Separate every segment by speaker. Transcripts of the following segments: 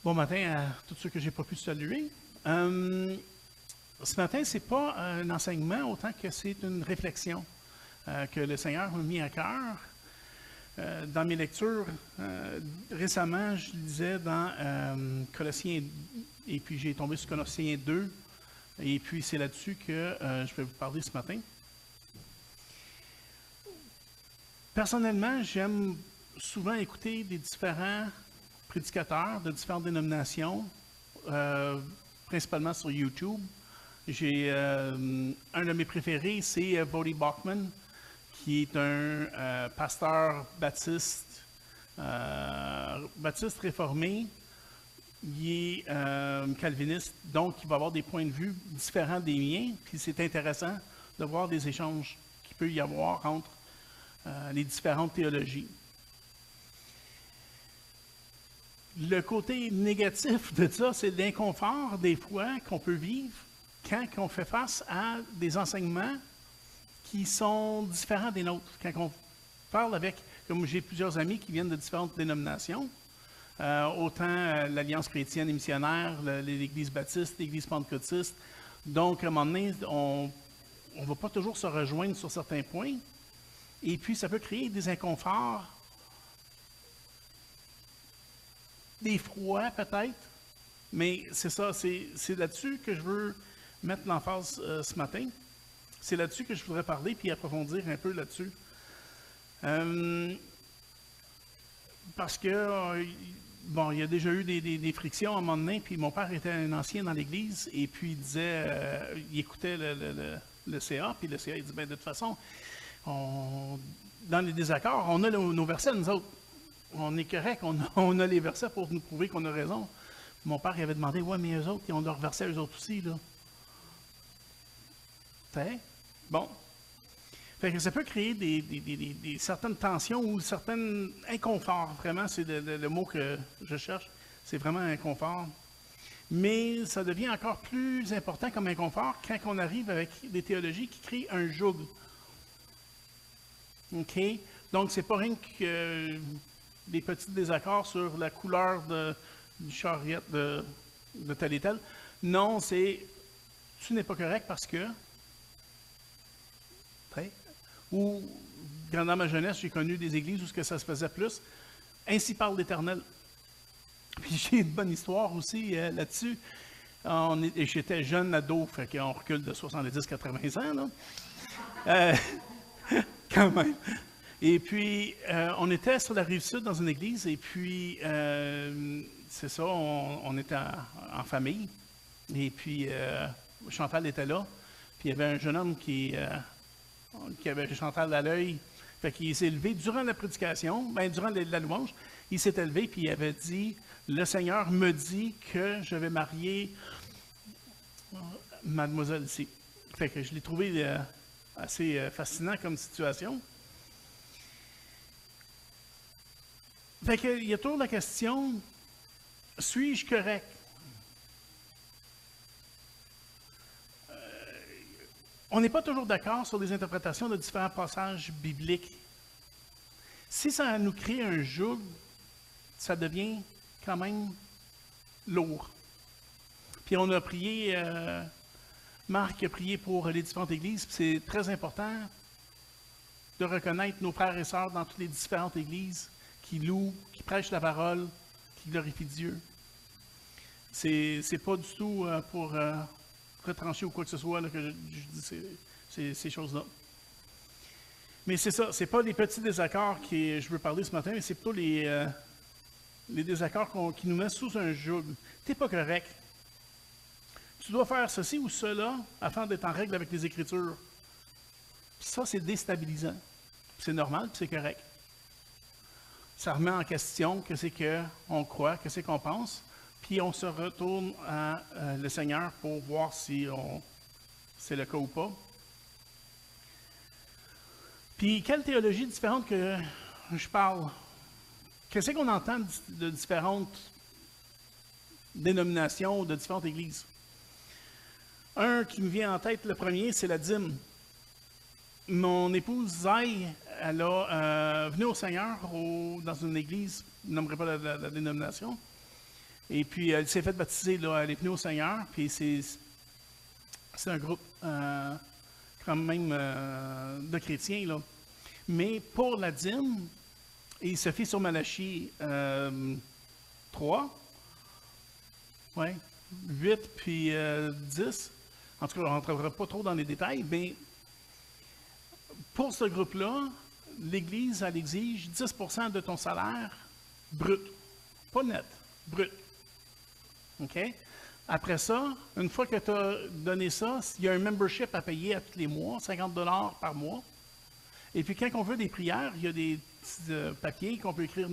Speaker 1: Bon matin à tous ceux que je n'ai pas pu saluer. Ce matin, ce n'est pas un enseignement autant que c'est une réflexion que le Seigneur m'a mis à cœur. Dans mes lectures, récemment, je lisais dans Colossiens, et puis j'ai tombé sur Colossiens 2, et puis c'est là-dessus que je vais vous parler ce matin. Personnellement, j'aime souvent écouter des différents prédicateurs de différentes dénominations, principalement sur YouTube. J'ai un de mes préférés, c'est Voddie Baucham, qui est un pasteur baptiste, baptiste réformé. Il est calviniste, donc il va avoir des points de vue différents des miens. Puis c'est intéressant de voir des échanges qu'il peut y avoir entre les différentes théologies. Le côté négatif de ça, c'est l'inconfort des fois qu'on peut vivre quand on fait face à des enseignements qui sont différents des nôtres. Quand on parle avec, comme j'ai plusieurs amis qui viennent de différentes dénominations, autant l'Alliance chrétienne et missionnaire, l'Église baptiste, l'Église pentecôtiste. Donc, à un moment donné, on ne va pas toujours se rejoindre sur certains points. Et puis, ça peut créer des inconforts, des froids peut-être, mais c'est ça, c'est là-dessus que je veux mettre l'emphase ce matin. C'est là-dessus que je voudrais parler puis approfondir un peu là-dessus. Parce que, bon, il y a déjà eu des frictions à un moment donné, puis mon père était un ancien dans l'Église, et puis il disait, il écoutait le CA, puis le CA, il dit, bien, de toute façon, dans les désaccords, on a nos versets, nous autres. On est correct, on a les versets pour nous prouver qu'on a raison. Mon père il avait demandé, ouais, mais eux autres, ils ont leurs versets, eux autres aussi, là. Fait, bon. Fait que ça peut créer des certaines tensions ou certains inconforts, vraiment, c'est le mot que je cherche, c'est vraiment inconfort. Mais ça devient encore plus important comme inconfort quand on arrive avec des théologies qui créent un joug. OK? Donc, c'est pas rien que des petits désaccords sur la couleur du charriette de tel et tel. Non, c'est tu n'es pas correct parce que. Ou, dans ma jeunesse, j'ai connu des églises où ça se faisait plus. Ainsi parle l'Éternel. Puis j'ai une bonne histoire aussi là-dessus. J'étais jeune ado, fait qu'on recule de 70-80 ans, là. Quand même. Et puis, on était sur la Rive-Sud dans une église, et puis, c'est ça, on était en famille. Et puis, Chantal était là. Puis, il y avait un jeune homme qui avait Chantal à l'œil. Fait qu'il s'est levé durant la prédication, durant la louange, il s'est élevé, puis il avait dit, « Le Seigneur me dit que je vais marier mademoiselle ici. » Fait que je l'ai trouvé assez fascinant comme situation. Fait qu'il y a toujours la question, suis-je correct? On n'est pas toujours d'accord sur les interprétations de différents passages bibliques. Si ça nous crée un joug, ça devient quand même lourd. Puis on a prié, Marc a prié pour les différentes églises, puis c'est très important de reconnaître nos frères et sœurs dans toutes les différentes églises qui louent, qui prêchent la parole, qui glorifient Dieu. C'est pas du tout pour retrancher ou quoi que ce soit là, que je dis ces choses-là. Mais c'est ça, c'est pas les petits désaccords que je veux parler ce matin, mais c'est plutôt les désaccords qui nous mettent sous un joug. T'es pas correct. Tu dois faire ceci ou cela afin d'être en règle avec les Écritures. Puis ça, c'est déstabilisant. C'est normal, puis c'est correct. Ça remet en question que c'est qu'on croit, que c'est qu'on pense, puis on se retourne à le Seigneur pour voir si c'est le cas ou pas. Puis quelle théologie différente que je parle? Qu'est-ce qu'on entend de différentes dénominations, de différentes églises? Un qui me vient en tête, le premier, c'est la dîme. Mon épouse Zay, elle a venu au Seigneur dans une église, je ne nommerai pas la dénomination, Et puis, elle s'est fait baptiser, là, elle est venue au Seigneur, puis c'est un groupe quand même de chrétiens, là. Mais pour la dîme, il se fait sur Malachie 3, ouais, 8 puis 10. En tout cas, on ne rentrera pas trop dans les détails, mais pour ce groupe-là, l'Église, elle exige 10% de ton salaire brut. Pas net, brut. OK? Après ça, une fois que tu as donné ça, il y a un membership à payer à tous les mois, 50 $ par mois. Et puis, quand on veut des prières, il y a des petits papiers qu'on peut écrire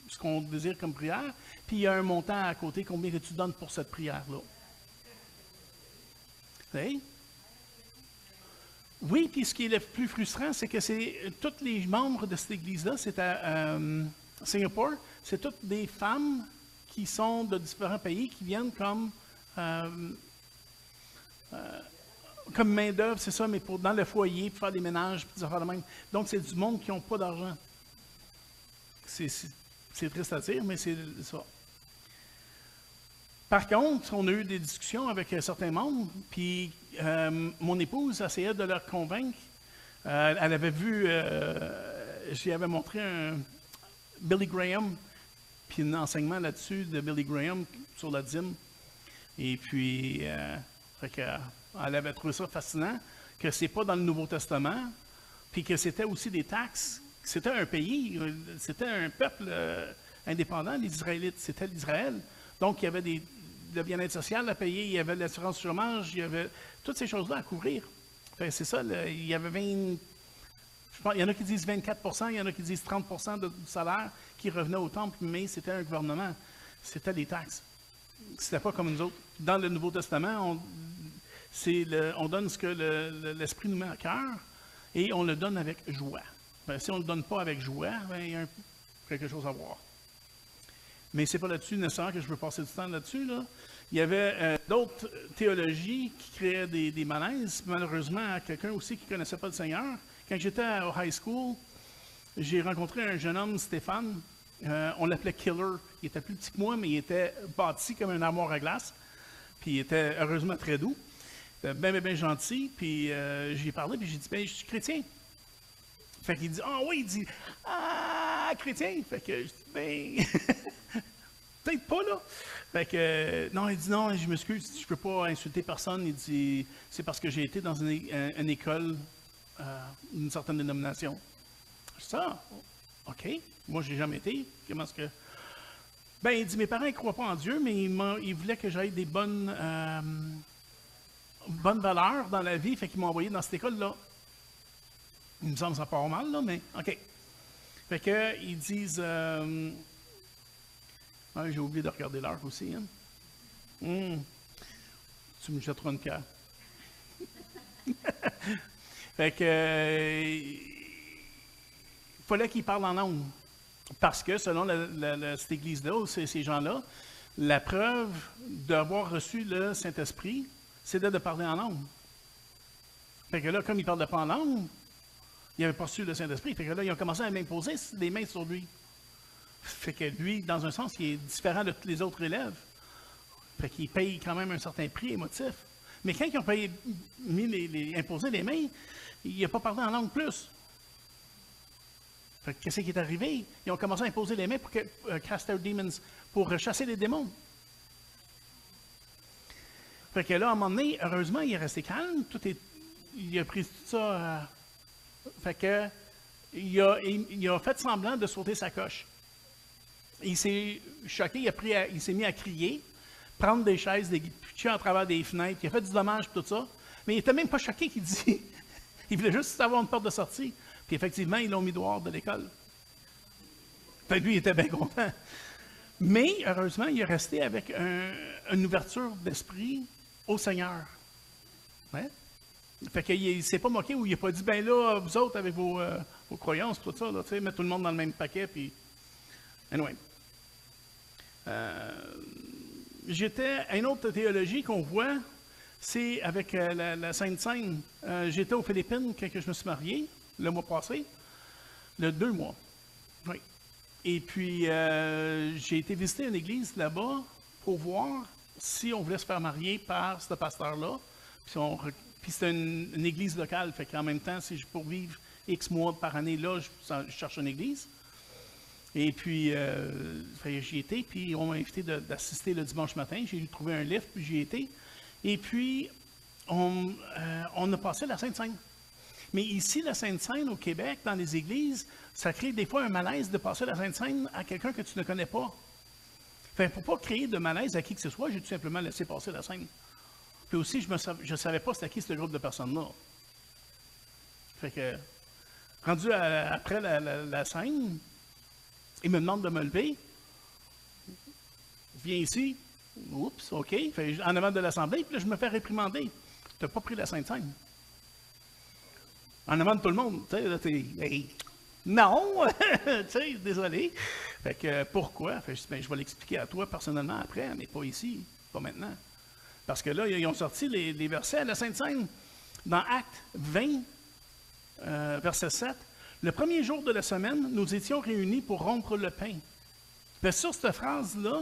Speaker 1: ce qu'on désire comme prière. Puis, il y a un montant à côté, combien que tu donnes pour cette prière-là. Okay? Oui, puis ce qui est le plus frustrant, c'est que c'est tous les membres de cette église-là, c'est à Singapour, c'est toutes des femmes qui sont de différents pays, qui viennent comme main-d'œuvre, c'est ça, mais dans le foyer, pour faire des ménages, puis des affaires de même. Donc, c'est du monde qui n'ont pas d'argent. C'est triste à dire, mais c'est ça. Par contre, on a eu des discussions avec certains membres, puis mon épouse essayait de leur convaincre. Elle avait vu, j'y avais montré un Billy Graham, puis un enseignement là-dessus de Billy Graham sur la dîme. Et puis, elle avait trouvé ça fascinant, que c'est pas dans le Nouveau Testament, puis que c'était aussi des taxes. C'était un pays, c'était un peuple indépendant, les Israélites, c'était l'Israël. Donc, il y avait le bien-être social à payer, il y avait l'assurance chômage, il y avait toutes ces choses-là à couvrir. Enfin, c'est ça, il y avait il y en a qui disent 24%, il y en a qui disent 30% du salaire qui revenait au temple, mais c'était un gouvernement. C'était des taxes. C'était pas comme nous autres. Dans le Nouveau Testament, on donne ce que l'Esprit nous met à cœur et on le donne avec joie. Ben, si on ne le donne pas avec joie, ben, il y a quelque chose à voir. Mais ce n'est pas là-dessus nécessairement que je veux passer du temps là-dessus. Là. Il y avait d'autres théologies qui créaient des malaises. Malheureusement, quelqu'un aussi qui ne connaissait pas le Seigneur. Quand j'étais au high school, j'ai rencontré un jeune homme, Stéphane. On l'appelait Killer. Il était plus petit que moi, mais il était bâti comme un armoire à glace. Puis il était heureusement très doux. Bien gentil. Puis j'ai parlé, puis j'ai dit, je suis chrétien. Fait qu'il dit, oui, il dit, chrétien. Fait que je dis, peut-être pas, là. Fait que, non, il dit, non, je m'excuse, je peux pas insulter personne. Il dit, c'est parce que j'ai été dans une école d'une certaine dénomination. Je dis, OK. Moi, j'ai jamais été. Comment est-ce que... Il dit, mes parents ne croient pas en Dieu, mais ils voulaient que j'aille des bonnes valeurs dans la vie, fait qu'ils m'ont envoyé dans cette école-là. Il me semble que ça part mal, là, mais OK. Fait que, ils disent... j'ai oublié de regarder l'heure aussi. Hein? Tu me jetteras une carte. Fait que... il fallait qu'ils parlent en langue. Parce que, selon cette église-là, ou ces gens-là, la preuve d'avoir reçu le Saint-Esprit, c'était de parler en langue. Fait que là, comme ils ne parlaient pas en langue, il n'avait pas reçu le Saint-Esprit. Fait que là, ils ont commencé à m'imposer des mains sur lui. Fait que lui, dans un sens, il est différent de tous les autres élèves. Fait qu'il paye quand même un certain prix émotif. Mais quand ils ont imposé les mains, il n'a pas parlé en langue plus. Fait que qu'est-ce qui est arrivé? Ils ont commencé à imposer les mains pour cast out demons, pour chasser les démons. Fait que là, à un moment donné, heureusement, il est resté calme. Il a pris tout ça. Fait que il a fait semblant de sauter sa coche. Il s'est choqué, il s'est mis à crier, prendre des chaises, des pitcher à travers des fenêtres, il a fait du dommage tout ça. Mais il n'était même pas choqué qu'il dit. Il voulait juste avoir une porte de sortie. Puis effectivement, ils l'ont mis dehors de l'école. Fait que lui, il était bien content. Mais heureusement, il est resté avec une ouverture d'esprit au Seigneur. Ouais? Fait qu'il ne s'est pas moqué ou il n'a pas dit, là, vous autres, avec vos croyances, tout ça, là, mettre tout le monde dans le même paquet, puis... Anyway. J'étais à une autre théologie qu'on voit, c'est avec la Sainte Seine. J'étais aux Philippines quand je me suis marié, le mois passé, le 2 mois. Oui. Et puis, j'ai été visiter une église là-bas pour voir si on voulait se faire marier par ce pasteur-là. Puis c'était une église locale, fait qu'en même temps, si je pour vivre X mois par année là, je cherche une église. Et puis, j'y étais, puis on m'a invité d'assister le dimanche matin. J'ai trouvé un lift, puis j'y étais. Et puis, on a passé la Sainte-Seine. Mais ici, la Sainte-Seine, au Québec, dans les églises, ça crée des fois un malaise de passer la Sainte-Seine à quelqu'un que tu ne connais pas. Fait, pour ne pas créer de malaise à qui que ce soit, j'ai tout simplement laissé passer la scène. Puis aussi, je ne savais pas c'était qui ce groupe de personnes-là. Fait que, rendu après la scène, il me demande de me lever. Viens ici. Oups, OK. Fait, en avant de l'Assemblée, puis là, je me fais réprimander. Tu n'as pas pris la Sainte-Seine. En avant de tout le monde. Tu sais, là, hey, non! Tu sais, désolé. Fait que, pourquoi? Fait que je dis, ben, je vais l'expliquer à toi personnellement après, mais pas ici, pas maintenant. Parce que là, ils ont sorti les versets à la Sainte-Seine. Dans Actes 20, verset 7, « Le premier jour de la semaine, nous étions réunis pour rompre le pain. » Fait sur cette phrase-là,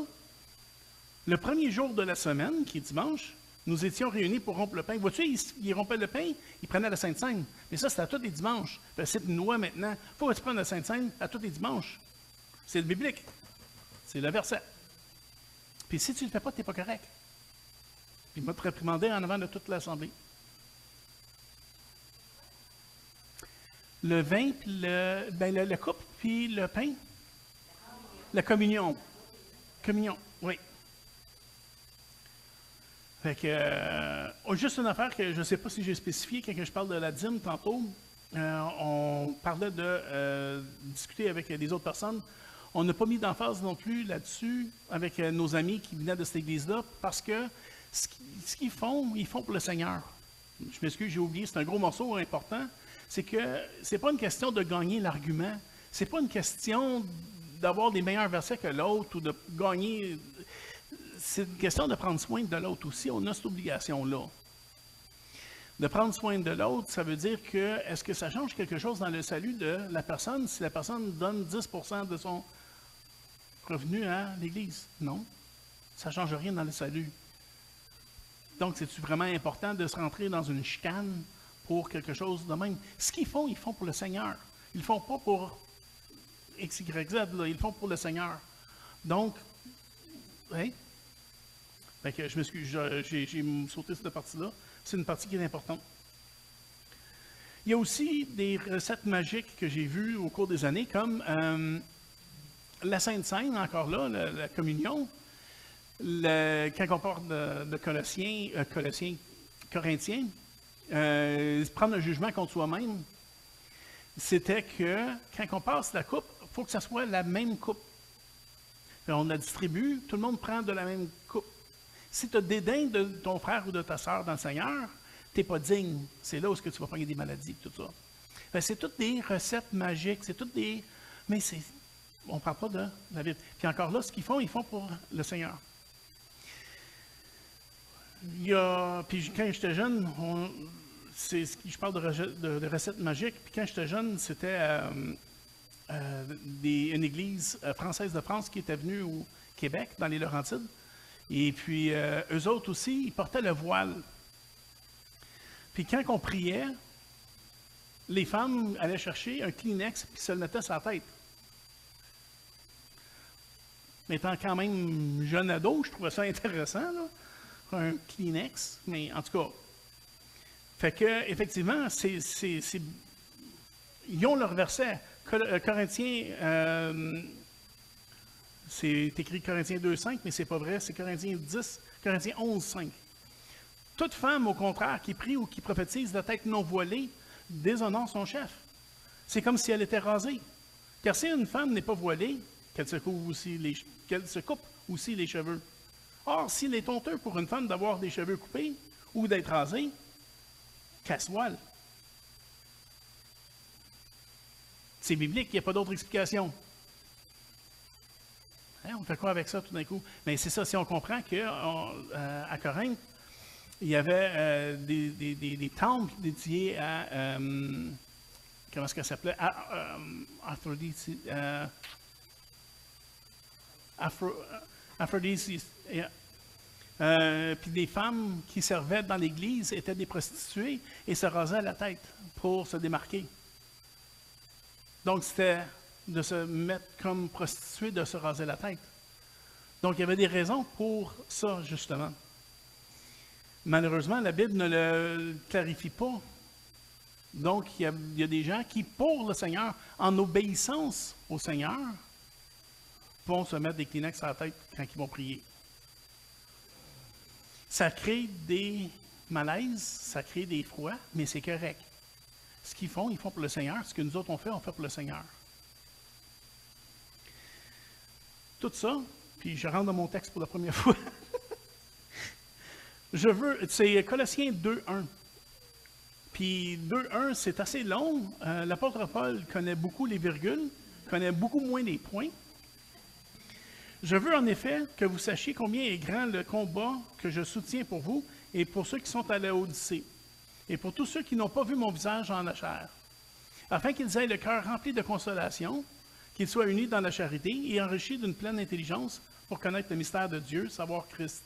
Speaker 1: le premier jour de la semaine, qui est dimanche, nous étions réunis pour rompre le pain. Vois-tu, ils rompaient le pain, ils prenaient la Sainte-Seine. Mais ça, c'était à tous les dimanches. C'est une loi maintenant. Il faut que tu prennes la Sainte-Seine à tous les dimanches. C'est le biblique. C'est le verset. Puis si tu ne le fais pas, tu n'es pas correct. Puis il m'a réprimandé en avant de toute l'Assemblée. Le vin, puis le coupe, puis le pain. La communion. Communion, oui. Fait que, juste une affaire que je ne sais pas si j'ai spécifié quand je parle de la dîme tantôt. On parlait de discuter avec des autres personnes. On n'a pas mis d'emphase non plus là-dessus avec nos amis qui venaient de cette église-là parce que ce qu'ils font, ils font pour le Seigneur. Je m'excuse, j'ai oublié, c'est un gros morceau important. C'est que c'est pas une question de gagner l'argument. C'est pas une question d'avoir des meilleurs versets que l'autre ou de gagner. C'est une question de prendre soin de l'autre aussi. On a cette obligation-là. De prendre soin de l'autre, ça veut dire que, est-ce que ça change quelque chose dans le salut de la personne si la personne donne 10% de son revenu à l'Église? Non. Ça ne change rien dans le salut. Donc, c'est-tu vraiment important de se rentrer dans une chicane pour quelque chose de même? Ce qu'ils font, ils font pour le Seigneur. Ils ne le font pas pour X, Y, Z, là. Ils le font pour le Seigneur. Donc, hein? Fait que je m'excuse, j'ai sauté cette partie-là. C'est une partie qui est importante. Il y a aussi des recettes magiques que j'ai vues au cours des années, comme la Sainte Seine, encore là, la communion. Quand on parle de Corinthiens, prendre un jugement contre soi-même, c'était que quand on passe la coupe, il faut que ça soit la même coupe. Puis on la distribue, tout le monde prend de la même coupe. Si tu as dédain de ton frère ou de ta sœur dans le Seigneur, tu n'es pas digne. C'est là où tu vas pogner des maladies, tout ça. C'est toutes des recettes magiques, c'est toutes des... Mais on ne parle pas de la Bible. Puis encore là, ce qu'ils font, ils font pour le Seigneur. Puis quand j'étais jeune, je parle de recettes magiques, puis quand j'étais jeune, c'était une église française de France qui était venue au Québec, dans les Laurentides. Et puis, eux autres aussi, ils portaient le voile. Puis quand on priait, les femmes allaient chercher un Kleenex puis se le mettaient sur la tête. Mais étant quand même jeune ado, je trouvais ça intéressant, là. Un Kleenex, mais en tout cas. Fait que, effectivement, ils ont leur verset. Corinthiens, c'est écrit Corinthiens 2,5, mais c'est pas vrai, c'est Corinthiens 11,5. Toute femme, au contraire, qui prie ou qui prophétise de tête non voilée, déshonore son chef. C'est comme si elle était rasée. Car si une femme n'est pas voilée, qu'elle se coupe aussi les cheveux. Or, s'il est honteux pour une femme d'avoir des cheveux coupés ou d'être rasée, qu'elle se voile. C'est biblique, il n'y a pas d'autre explication. Hein, on fait quoi avec ça tout d'un coup? Mais c'est ça, si on comprend qu'à Corinthe, il y avait des temples dédiés à... comment est-ce qu'elle s'appelait? Aphrodisiaque. Puis des femmes qui servaient dans l'église étaient des prostituées et se rasaient la tête pour se démarquer. Donc, c'était de se mettre comme prostituée, de se raser la tête. Donc, il y avait des raisons pour ça, justement. Malheureusement, la Bible ne le clarifie pas. Donc, il y a des gens qui, pour le Seigneur, en obéissance au Seigneur, vont se mettre des Kleenex à la tête quand ils vont prier. Ça crée des malaises, ça crée des froids, mais c'est correct. Ce qu'ils font, ils font pour le Seigneur. Ce que nous autres on fait pour le Seigneur. Tout ça, puis je rentre dans mon texte pour la première fois. C'est Colossiens 2.1. Puis 2.1, c'est assez long. L'apôtre Paul connaît beaucoup les virgules, connaît beaucoup moins les points. Je veux en effet que vous sachiez combien est grand le combat que je soutiens pour vous et pour ceux qui sont à la Odyssée, et pour tous ceux qui n'ont pas vu mon visage en la chair, afin qu'ils aient le cœur rempli de consolation, qu'ils soient unis dans la charité et enrichis d'une pleine intelligence pour connaître le mystère de Dieu, savoir Christ.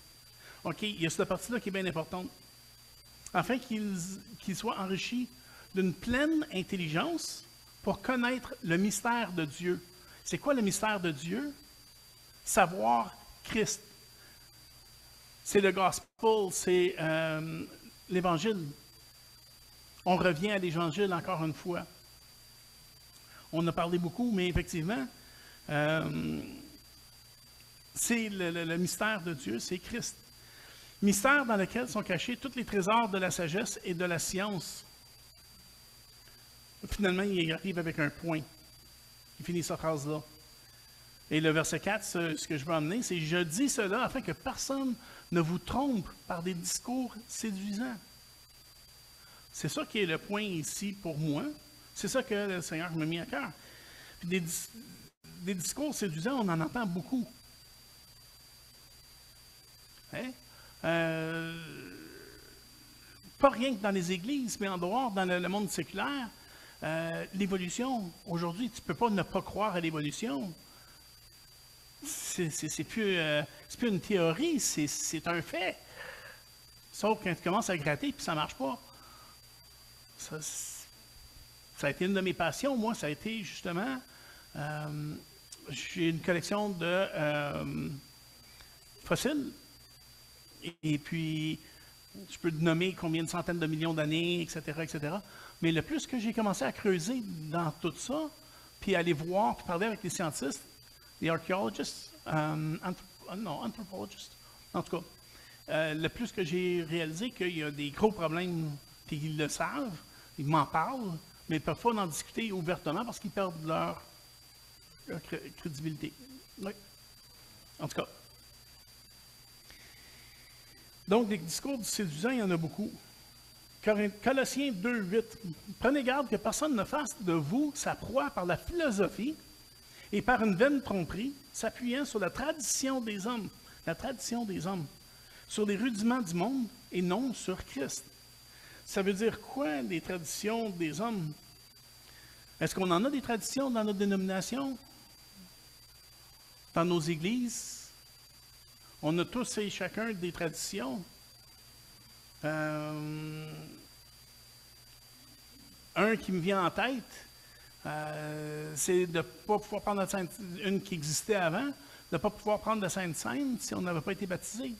Speaker 1: OK, il y a cette partie-là qui est bien importante. Afin qu'ils soient enrichis d'une pleine intelligence pour connaître le mystère de Dieu. C'est quoi le mystère de Dieu? Savoir Christ. C'est le gospel, c'est l'évangile. On revient à l'évangile encore une fois. On a parlé beaucoup, mais effectivement, c'est le mystère de Dieu, c'est Christ. Mystère dans lequel sont cachés tous les trésors de la sagesse et de la science. Finalement, il arrive avec un point. Il finit sa phrase-là. Et le verset 4, ce que je veux emmener, c'est « Je dis cela afin que personne ne vous trompe par des discours séduisants. » C'est ça qui est le point ici pour moi. C'est ça que le Seigneur m'a mis à cœur. Puis des discours séduisants, on en entend beaucoup. Hein? Pas rien que dans les églises, mais en dehors, dans le monde séculaire, l'évolution, aujourd'hui, tu ne peux pas ne pas croire à l'évolution. C'est plus une théorie, c'est un fait. Sauf quand tu commences à gratter, puis ça ne marche pas. Ça a été une de mes passions, moi, ça a été justement, j'ai une collection de fossiles, et puis je peux te nommer combien de centaines de millions d'années, etc., etc. Mais le plus que j'ai commencé à creuser dans tout ça, puis aller voir, puis parler avec les scientifiques, les archaeologistes, anthropologistes, en tout cas, le plus que j'ai réalisé qu'il y a des gros problèmes, puis ils le savent, ils m'en parlent, mais ils ne peuvent pas en discuter ouvertement parce qu'ils perdent leur crédibilité. Oui. En tout cas. Donc, des discours séduisants, il y en a beaucoup. Colossiens 2.8. Prenez garde que personne ne fasse de vous sa proie par la philosophie et par une vaine tromperie, s'appuyant sur la tradition des hommes. La tradition des hommes. Sur les rudiments du monde et non sur Christ. Ça veut dire quoi, les traditions des hommes? Est-ce qu'on en a des traditions dans notre dénomination? Dans nos églises? On a tous et chacun des traditions. Un qui me vient en tête, c'est de ne pas pouvoir prendre la Sainte, une qui existait avant, de ne pas pouvoir prendre la Sainte Seine si on n'avait pas été baptisé.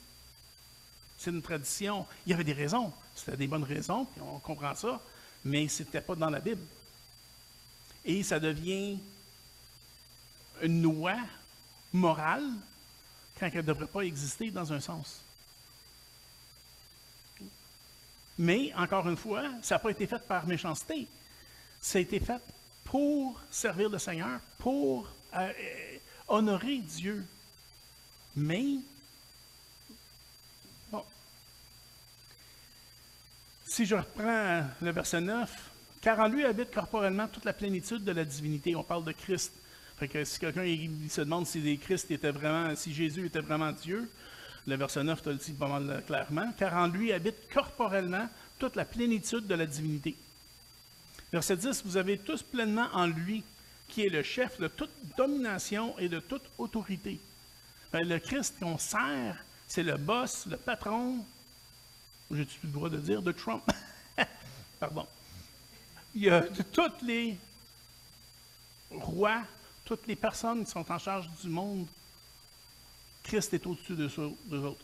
Speaker 1: C'est une tradition. Il y avait des raisons. C'était des bonnes raisons, puis on comprend ça, mais ce n'était pas dans la Bible. Et ça devient une loi morale quand elle ne devrait pas exister dans un sens. Mais, encore une fois, ça n'a pas été fait par méchanceté. Ça a été fait pour servir le Seigneur, pour honorer Dieu. Mais, bon, si je reprends le verset 9, « Car en lui habite corporellement toute la plénitude de la divinité. » On parle de Christ. Fait que si quelqu'un se demande si Christ était vraiment, si Jésus était vraiment Dieu, le verset 9 te le dit pas mal clairement. « Car en lui habite corporellement toute la plénitude de la divinité. » Verset 10, « Vous avez tous pleinement en lui, qui est le chef de toute domination et de toute autorité. » Le Christ qu'on sert, c'est le boss, le patron, j'ai-tu le droit de dire, de Trump? Pardon. Il y a de tous les rois, toutes les personnes qui sont en charge du monde, Christ est au-dessus d'eux autres.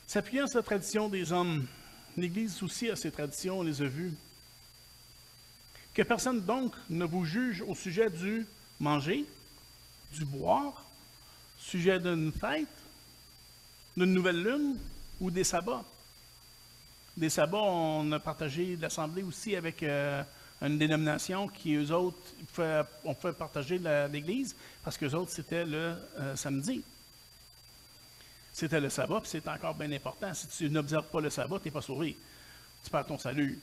Speaker 1: S'appuyant sur la tradition des hommes, l'Église aussi a ses traditions, on les a vues. Que personne donc ne vous juge au sujet du manger, du boire, sujet d'une fête, d'une nouvelle lune ou des sabbats. Des sabbats, on a partagé l'Assemblée aussi avec une dénomination qui, eux autres, on fait partager l'Église parce qu'eux autres, c'était le samedi. C'était le sabbat, puis c'est encore bien important. Si tu n'observes pas le sabbat, tu n'es pas sauvé. Tu perds ton salut.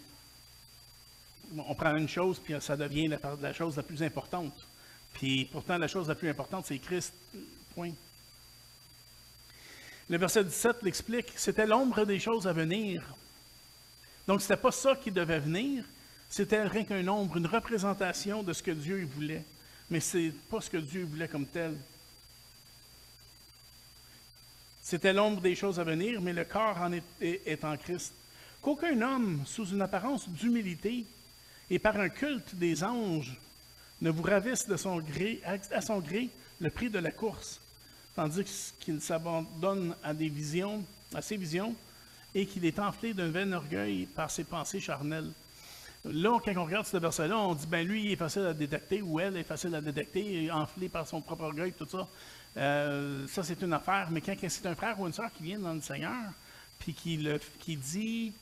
Speaker 1: On prend une chose, puis ça devient la chose la plus importante. Puis pourtant, la chose la plus importante, c'est Christ. Point. Le verset 17 l'explique. C'était l'ombre des choses à venir. Donc, ce n'était pas ça qui devait venir. C'était rien qu'une ombre, une représentation de ce que Dieu voulait. Mais ce n'est pas ce que Dieu voulait comme tel. C'était l'ombre des choses à venir, mais le corps est en Christ. Qu'aucun homme, sous une apparence d'humilité et par un culte des anges, ne vous ravisse de son gré, à son gré le prix de la course, tandis qu'il s'abandonne à ses visions, et qu'il est enflé d'un vain orgueil par ses pensées charnelles. Là, quand on regarde ce verset-là, on dit, ben lui, il est facile à détecter, ou elle est facile à détecter, enflé par son propre orgueil, tout ça. Ça, c'est une affaire, mais quand c'est un frère ou une sœur qui vient dans le Seigneur, puis qui dit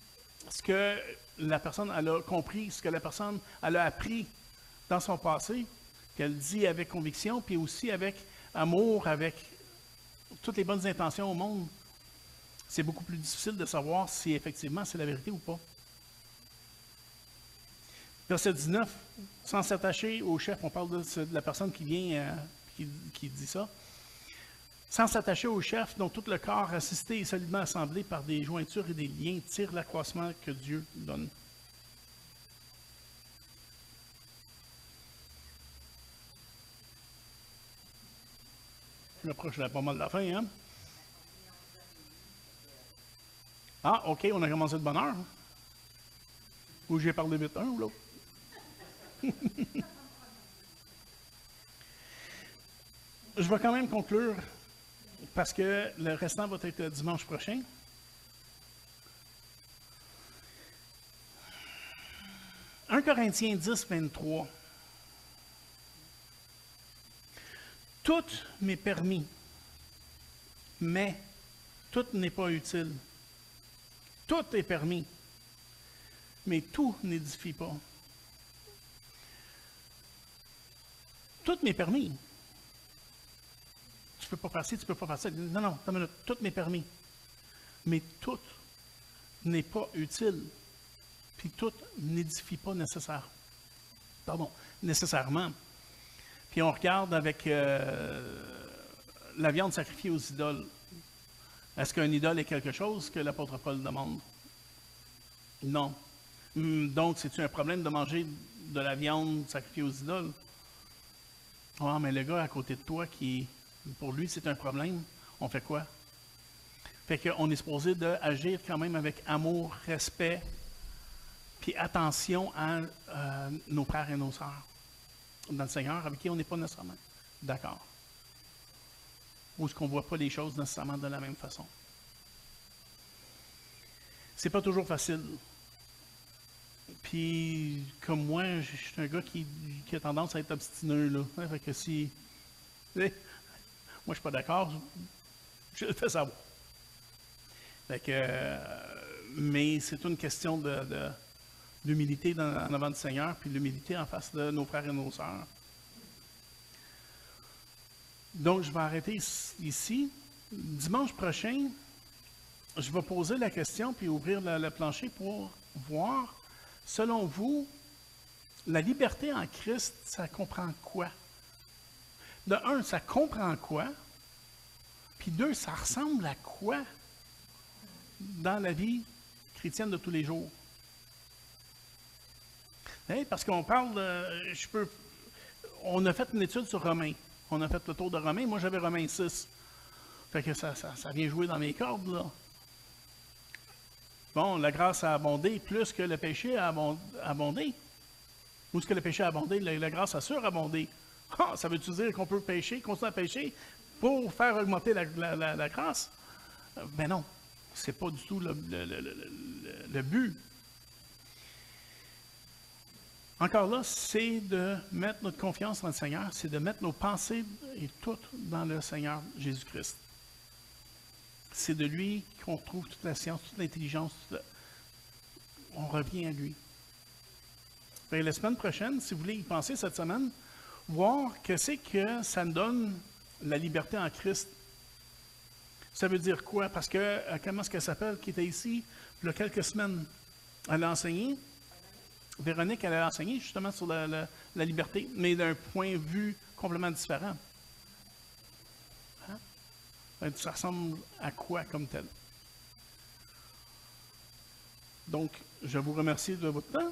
Speaker 1: ce que la personne elle a compris, ce que la personne elle a appris dans son passé, qu'elle dit avec conviction, puis aussi avec amour, avec toutes les bonnes intentions au monde, c'est beaucoup plus difficile de savoir si effectivement c'est la vérité ou pas. Verset 19, sans s'attacher au chef, on parle de la personne qui vient, qui dit ça. Sans s'attacher au chef, dont tout le corps assisté et solidement assemblé par des jointures et des liens tire l'accroissement que Dieu donne. Je m'approche pas mal de la fin, hein? Ah, OK, on a commencé de bonne heure. Ou j'ai parlé vite, un ou l'autre? Je vais quand même conclure parce que le restant va être dimanche prochain. « 1 Corinthiens 10, 23. Tout m'est permis, mais tout n'est pas utile. Tout est permis, mais tout n'édifie pas. Tout m'est permis. Tu ne peux pas faire ci, tu ne peux pas faire ça. Non, non, attends une minute. Tout m'est permis. Mais tout n'est pas utile. Puis tout n'édifie pas nécessairement. Puis on regarde avec la viande sacrifiée aux idoles. Est-ce qu'un idole est quelque chose que l'apôtre Paul demande? Non. Donc, c'est-tu un problème de manger de la viande sacrifiée aux idoles? Ah, mais le gars à côté de toi, pour lui, c'est un problème. On fait quoi? Fait qu'on est supposé d'agir quand même avec amour, respect, puis attention à nos frères et nos sœurs dans le Seigneur, avec qui on n'est pas nécessairement d'accord. Ou est-ce qu'on ne voit pas les choses nécessairement de la même façon? C'est pas toujours facile. Puis, comme moi, je suis un gars qui a tendance à être obstineux, là. Hein, fait que si... moi, je suis pas d'accord, je le fais savoir. Fait que... mais c'est une question d'humilité en avant du Seigneur, puis l'humilité en face de nos frères et nos sœurs. Donc, je vais arrêter ici. Dimanche prochain, je vais poser la question puis ouvrir le plancher pour voir, selon vous, la liberté en Christ, ça comprend quoi? De un, ça comprend quoi? Puis deux, ça ressemble à quoi dans la vie chrétienne de tous les jours? Hein? Parce qu'on parle de... on a fait une étude sur Romains. On a fait le tour de Romains. Moi, j'avais Romains 6. Fait que ça vient jouer dans mes cordes, là. Bon, la grâce a abondé plus que le péché a abondé. Où est-ce que le péché a abondé? La grâce a surabondé. Ah, ça veut-tu dire qu'on peut pécher, continuer à pécher pour faire augmenter la grâce? Ben non, c'est pas du tout le but. Encore là, c'est de mettre notre confiance dans le Seigneur, c'est de mettre nos pensées et tout dans le Seigneur Jésus-Christ. C'est de lui qu'on trouve toute la science, toute l'intelligence. On revient à lui. Et la semaine prochaine, si vous voulez y penser cette semaine, voir que c'est que ça nous donne la liberté en Christ. Ça veut dire quoi? Parce que, comment est-ce qu'elle s'appelle, qui était ici, il y a quelques semaines, elle a enseigné. Véronique, elle a enseigné justement sur la liberté, mais d'un point de vue complètement différent. Hein? Ça ressemble à quoi comme tel? Donc, je vous remercie de votre temps.